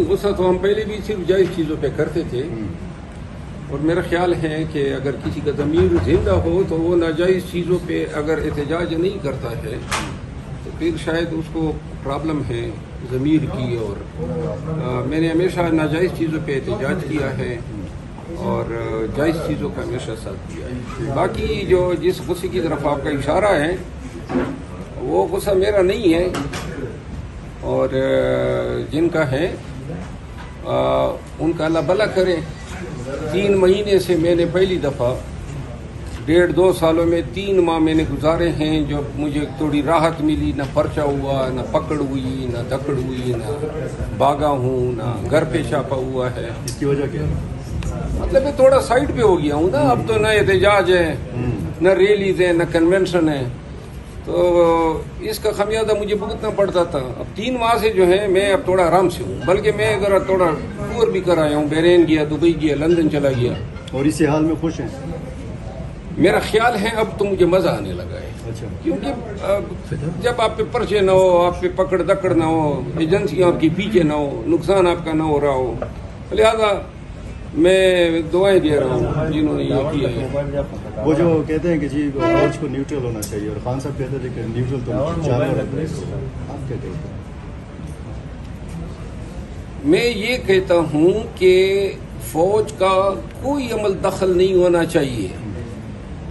غصہ تو ہم پہلے بھی صرف جائز چیزوں پہ کرتے تھے، اور میرا خیال ہے کہ اگر کسی کا ضمیر زندہ ہو تو وہ ناجائز چیزوں پہ اگر احتجاج نہیں کرتا ہے تو پھر شاید اس کو پرابلم ہے ضمیر کی. اور میں نے ہمیشہ ناجائز چیزوں پہ احتجاج کیا ہے اور جائز چیزوں کا ہمیشہ ساتھ دیا ہے. باقی جو جس غصے کی طرف آپ کا اشارہ ہے وہ غصہ میرا نہیں ہے، اور جن کا ہے ان کا اللہ بھلا کرے. 3 مہینے سے میں نے پہلی دفعہ 1.5-2 سالوں میں 3 ماہ میں نے گزارے ہیں جو مجھے تھوڑی راحت ملی، نہ پرچہ ہوا، نہ پکڑ ہوئی، نہ دکڑ ہوئی، نہ بھاگا ہوں، نہ گھر پہ چھاپا ہوا ہے. اس کی وجہ کیا ہے؟ مطلب میں تھوڑا سائڈ پہ ہو گیا ہوں نا. اب تو نہ احتجاج ہے، نہ ریلیز ہے، نہ کنونشن ہے، تو اس کا خمیازہ مجھے بھگتنا پڑتا تھا. اب 3 ماہ سے جو ہے میں اب تھوڑا آرام سے ہوں، بلکہ میں ذرا تھوڑا ٹور بھی کر آیا ہوں. بحرین گیا، دبئی گیا، لندن چلا گیا. اور اسی حال میں خوش ہیں؟ میرا خیال ہے اب تو مجھے مزہ آنے لگا ہے، اچھا. کیونکہ جب آپ پہ پرچے نہ ہو، آپ پہ پکڑ دکڑ نہ ہو، ایجنسیاں آپ کی پیچھے نہ ہو، نقصان آپ کا نہ ہو رہا ہو، لہذا میں دعائیں دے رہا ہوں جنہوں نے یہ کیا ہے. وہ جو کہتے ہیں کہ جی فوج کو نیوٹرل ہونا چاہیے، اور خان صاحب کہتے ہیں کہ نیوٹرل تو جانور ہے، آپ کیا کہتے ہیں؟ میں یہ کہتا ہوں کہ فوج کا کوئی عمل دخل نہیں ہونا چاہیے.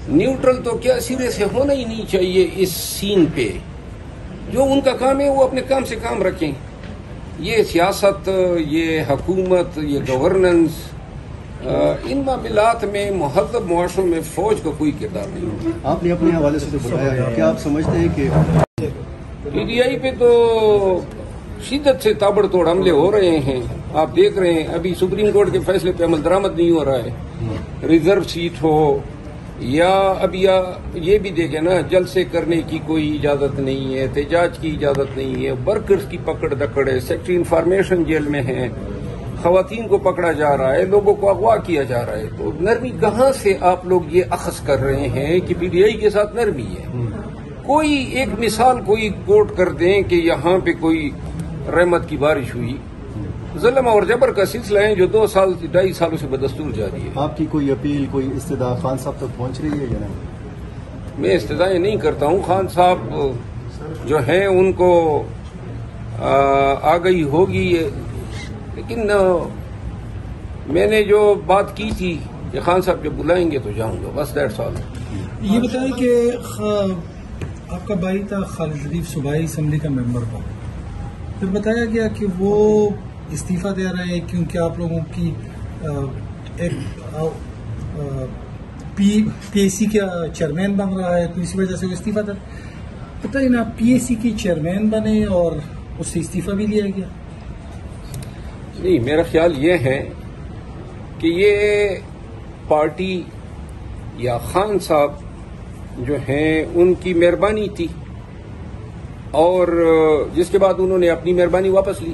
نیوٹرل تو کیا سرے سے ہونا ہی نہیں چاہیے. اس سین پہ جو ان کا کام ہے وہ اپنے کام سے کام رکھیں. یہ سیاست، یہ حکومت، یہ گورننس، ان معاملات میں مہذب معاشروں میں فوج کا کوئی کردار نہیں ہوتا. آپ نے اپنے حوالے سے تو بتایا ہے، کیا آپ سمجھتے ہیں کہ پی ٹی آئی پہ تو شدت سے تابڑ توڑ حملے ہو رہے ہیں؟ آپ دیکھ رہے ہیں ابھی سپریم کورٹ کے فیصلے پہ عمل درآمد نہیں ہو رہا ہے. ریزرو سیٹ ہو یا اب یہ بھی دیکھیں نا، جلسے کرنے کی کوئی اجازت نہیں ہے، احتجاج کی اجازت نہیں ہے، ورکرز کی پکڑ دکڑ ہے، سیکٹری انفارمیشن جیل میں ہے، خواتین کو پکڑا جا رہا ہے، لوگوں کو اغوا کیا جا رہا ہے. تو نرمی کہاں سے آپ لوگ یہ اخذ کر رہے ہیں کہ پی ٹی آئی کے ساتھ نرمی ہے؟ کوئی ایک مثال کوئی کوٹ کر دیں کہ یہاں پہ کوئی رحمت کی بارش ہوئی. ظلم اور جبر کا سلسلہ ہے جو 2-2.5 سالوں سے بدستور جاری ہے. آپ کی کوئی اپیل، کوئی استدعا خان صاحب تک پہنچ رہی ہے یا نہیں؟ میں استدعائیں نہیں کرتا ہوں. خان صاحب جو ہیں ان کو آگئی ہوگی، لیکن میں نے جو بات کی تھی کہ خان صاحب جب بلائیں گے تو جاؤں گا، بس دیٹس آل. یہ بتائیں کہ آپ کا بھائی تھا خالد ظریف، صوبائی اسمبلی کا ممبر تھا، پھر بتایا گیا کہ وہ استعفیٰ دے رہے ہیں کیونکہ آپ لوگوں کی ایک پی ایس سی کا چیئرمین بن رہا ہے، تو اسی وجہ سے وہ استعفیٰ دے. پتہ ہی نا، پی ایس سی کی چیئرمین بنے اور اس سے استعفیٰ بھی لیا گیا. نہیں، میرا خیال یہ ہے کہ یہ پارٹی یا خان صاحب جو ہیں ان کی مہربانی تھی، اور جس کے بعد انہوں نے اپنی مہربانی واپس لی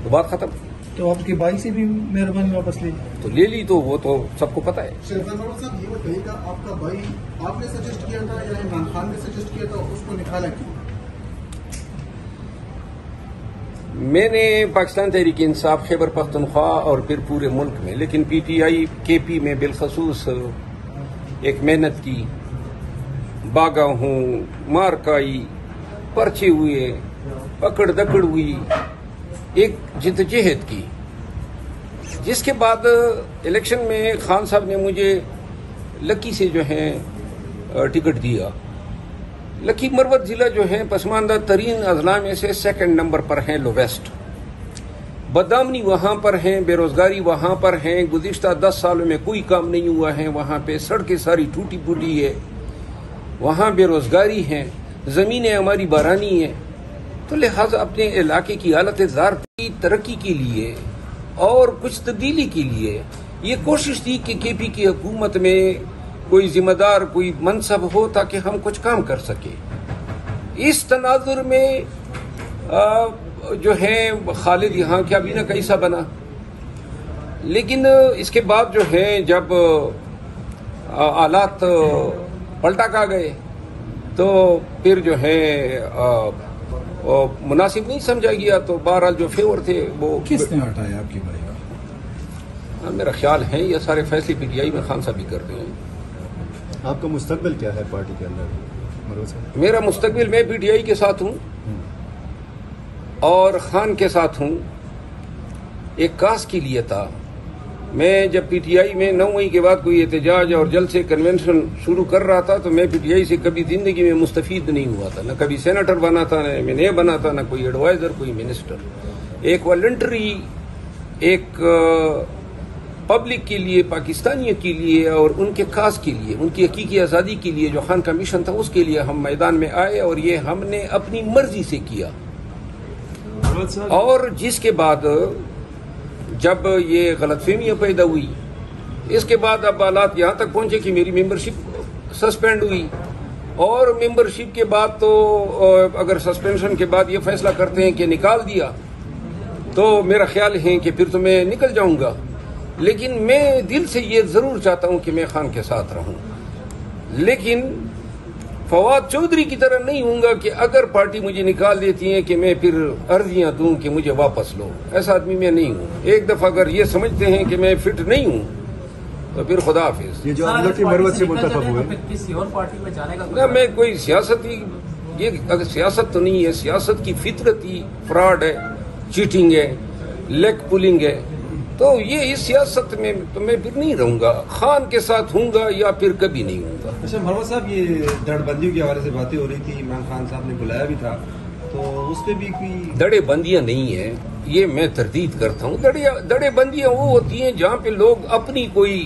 تو بات ختم. تو آپ کے بھائی سے بھی مہربانی واپس لی تو لے لی، تو وہ تو سب کو پتہ ہے. صاحب یہ بتائیے گا، آپ کا بھائی آپ نے سجیسٹ کیا تھا یا عمران خان نے سجیسٹ کیا تھا، اس کو نکالا کیوں؟ میں نے پاکستان تحریک انصاف خیبر پختونخوا اور پھر پورے ملک میں، لیکن پی ٹی آئی کے پی میں بالخصوص ایک محنت کی، باغا ہوں، مار کائی، پرچے ہوئے، پکڑ دکڑ ہوئی، ایک جدوجہد کی، جس کے بعد الیکشن میں خان صاحب نے مجھے لکی سے جو ہے ٹکٹ دیا. لکی مروت ضلع جو ہے پسماندہ ترین اضلاع میں سے 2nd نمبر پر ہے، لویسٹ. بدامنی وہاں پر ہیں، بے روزگاری وہاں پر ہیں، گزشتہ 10 سالوں میں کوئی کام نہیں ہوا ہے وہاں پہ، سڑکیں ساری ٹوٹی پھوٹی ہے، وہاں بے روزگاری ہے، زمینیں ہماری بارانی ہیں. تو لہٰذا اپنے علاقے کی حالت زار کی ترقی کے لیے اور کچھ تبدیلی کے لیے یہ کوشش تھی کہ کے پی کی حکومت میں کوئی ذمہ دار، کوئی منصب ہو تاکہ ہم کچھ کام کر سکیں. اس تناظر میں جو ہے خالد یہاں کیا بھی نہ کیسا بنا، لیکن اس کے بعد جو ہے جب حالات پلٹا کھا گئے تو پھر جو ہے مناسب نہیں سمجھا گیا تو بہرحال جو فیور تھے وہ کس نے ہٹایا آپ کی بھائی کو؟ میرا خیال ہے یہ سارے فیصلے پی ٹی آئی میں خان صاحب بھی کرتے ہیں. آپ کا مستقبل کیا ہے پارٹی کے اندر مروت صاحب؟ میرا مستقبل میں پی ٹی آئی کے ساتھ ہوں اور خان کے ساتھ ہوں. ایک کاس کے لیے تھا. میں جب پی ٹی آئی میں 9 مئی کے بعد کوئی احتجاج اور جلسے کنونشن شروع کر رہا تھا تو میں پی ٹی آئی سے کبھی زندگی میں مستفید نہیں ہوا تھا. نہ کبھی سینیٹر بنا تھا، نہ ایم این اے بنا تھا، نہ کوئی ایڈوائزر، کوئی منسٹر. ایک والنٹری ایک پبلک کے لیے، پاکستانیوں کے لیے اور ان کے کاز کے لیے، ان کی حقیقی آزادی کے لیے جو خان کا مشن تھا اس کے لیے ہم میدان میں آئے اور یہ ہم نے اپنی مرضی سے کیا. اور جس کے بعد جب یہ غلط فہمیاں پیدا ہوئی، اس کے بعد اب حالات یہاں تک پہنچے کہ میری ممبرشپ سسپینڈ ہوئی. اور ممبرشپ کے بعد تو اگر سسپینشن کے بعد یہ فیصلہ کرتے ہیں کہ نکال دیا تو میرا خیال ہے کہ پھر تو میں نکل جاؤں گا. لیکن میں دل سے یہ ضرور چاہتا ہوں کہ میں خان کے ساتھ رہوں، لیکن فواد چودھری کی طرح نہیں ہوں گا کہ اگر پارٹی مجھے نکال دیتی ہے کہ میں پھر عرضیاں دوں کہ مجھے واپس لو. ایسا آدمی میں نہیں ہوں. ایک دفعہ اگر یہ سمجھتے ہیں کہ میں فٹ نہیں ہوں تو پھر خدا حافظ. یہ جو عبداللطیف مروت سے منتخب ہوئے، کسی اور پارٹی میں جانے کا نہ میں کوئی سیاستی، یہ اگر سیاست تو نہیں ہے. سیاست کی فطرت ہی فراڈ ہے، چیٹنگ ہے، لیگ پولنگ ہے. تو یہ اس سیاست میں تو میں پھر نہیں رہوں گا. خان کے ساتھ ہوں گا یا پھر کبھی نہیں ہوں گا. اچھا مروت صاحب، یہ دڑ بندیوں کے حوالے سے باتیں ہو رہی تھی، عمران خان صاحب نے بلایا بھی تھا، تو اس پہ بھی کوئی دڑے بندیاں نہیں ہیں، یہ میں تردید کرتا ہوں. دڑے بندیاں وہ ہوتی ہیں جہاں پہ لوگ اپنی کوئی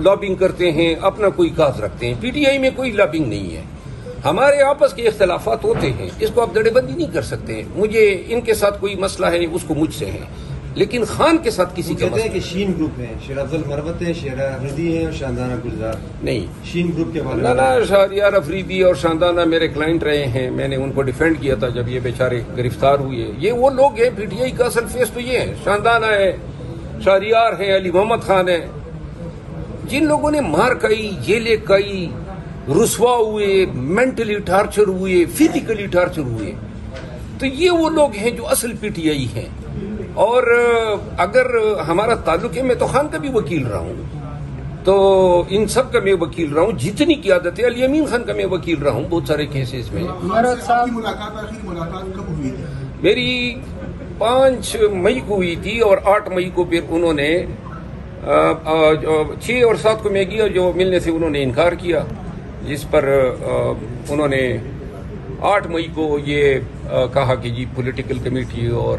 لابنگ کرتے ہیں، اپنا کوئی کاز رکھتے ہیں. پی ٹی آئی میں کوئی لابنگ نہیں ہے. ہمارے آپس کے اختلافات ہوتے ہیں، اس کو آپ دڑے بندی نہیں کر سکتے. مجھے ان کے ساتھ کوئی مسئلہ ہے اس کو مجھ سے ہے، لیکن خان کے ساتھ کسی کا کہتے ہیں مسئلہ کہ شین گروپ ہے، شیر افضل مروت ہے، شیرہ افریدی ہے اور شاندانہ گلزار. نہیں. شین گروپ کے حوالے نہ شہریار افریدی اور شاندانہ میرے کلائنٹ رہے ہیں. میں نے ان کو ڈیفینڈ کیا تھا جب یہ بیچارے گرفتار ہوئے. یہ وہ لوگ ہیں، پی ٹی آئی کا اصل فیس تو یہ ہے. شاندانہ ہے، شہریار ہے، علی محمد خان ہے. جن لوگوں نے مار کھائی، جیلیں کھائی، رسوا ہوئے، مینٹلی ٹارچر ہوئے، فزیکلی ٹارچر ہوئے، تو یہ وہ لوگ ہیں جو اصل پی ٹی آئی ہیں. اور اگر ہمارا تعلق ہے، میں تو خان کا بھی وکیل رہا ہوں، تو ان سب کا میں وکیل رہا ہوں. جتنی قیادت ہے، علی امین خان کا میں وکیل رہا ہوں بہت سارے کیسز میں. آپ کی ملاقات، آخری ملاقات کب ہوئی تھی؟ میری 5 مئی کو ہوئی تھی اور 8 مئی کو پھر انہوں نے 6 اور 7 کو میں گیا، جو ملنے سے انہوں نے انکار کیا، جس پر انہوں نے 8 مئی کو یہ کہا کہ جی پولیٹیکل کمیٹی اور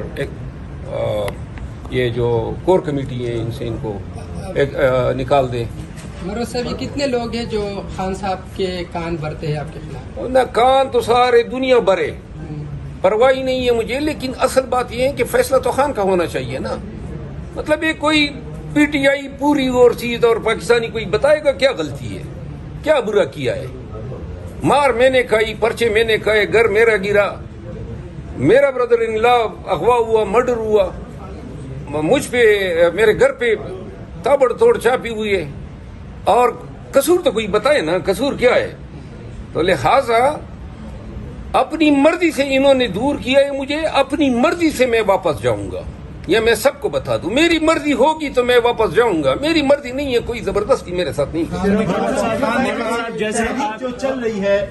یہ جو کور کمیٹی ہے ان سے ان کو نکال دیں. مروت صاحب، یہ کتنے لوگ ہیں جو خان صاحب کے کان بھرتے ہیں آپ کے خلاف؟ نہ کان تو سارے دنیا بھرے، پرواہ نہیں ہے مجھے. لیکن اصل بات یہ ہے کہ فیصلہ تو خان کا ہونا چاہیے نا. مطلب یہ کوئی پی ٹی آئی پوری اور چیز اور پاکستانی کوئی بتائے گا کیا غلطی ہے، کیا برا کیا ہے. مار میں نے کھائی، پرچے میں نے کھائے، گھر میرا گرا، میرا بردر ان لا اغوا ہوا، مرڈر ہوا، مجھ پہ میرے گھر پہ تابڑ توڑ چاپی ہوئی ہے. اور قصور تو کوئی بتائے نا، قصور کیا ہے. تو لہذا اپنی مرضی سے انہوں نے دور کیا ہے مجھے، اپنی مرضی سے میں واپس جاؤں گا. یہ میں سب کو بتا دوں، میری مرضی ہوگی تو میں واپس جاؤں گا. میری مرضی نہیں ہے، کوئی زبردستی میرے ساتھ نہیں. جیسے جو چل رہی ہے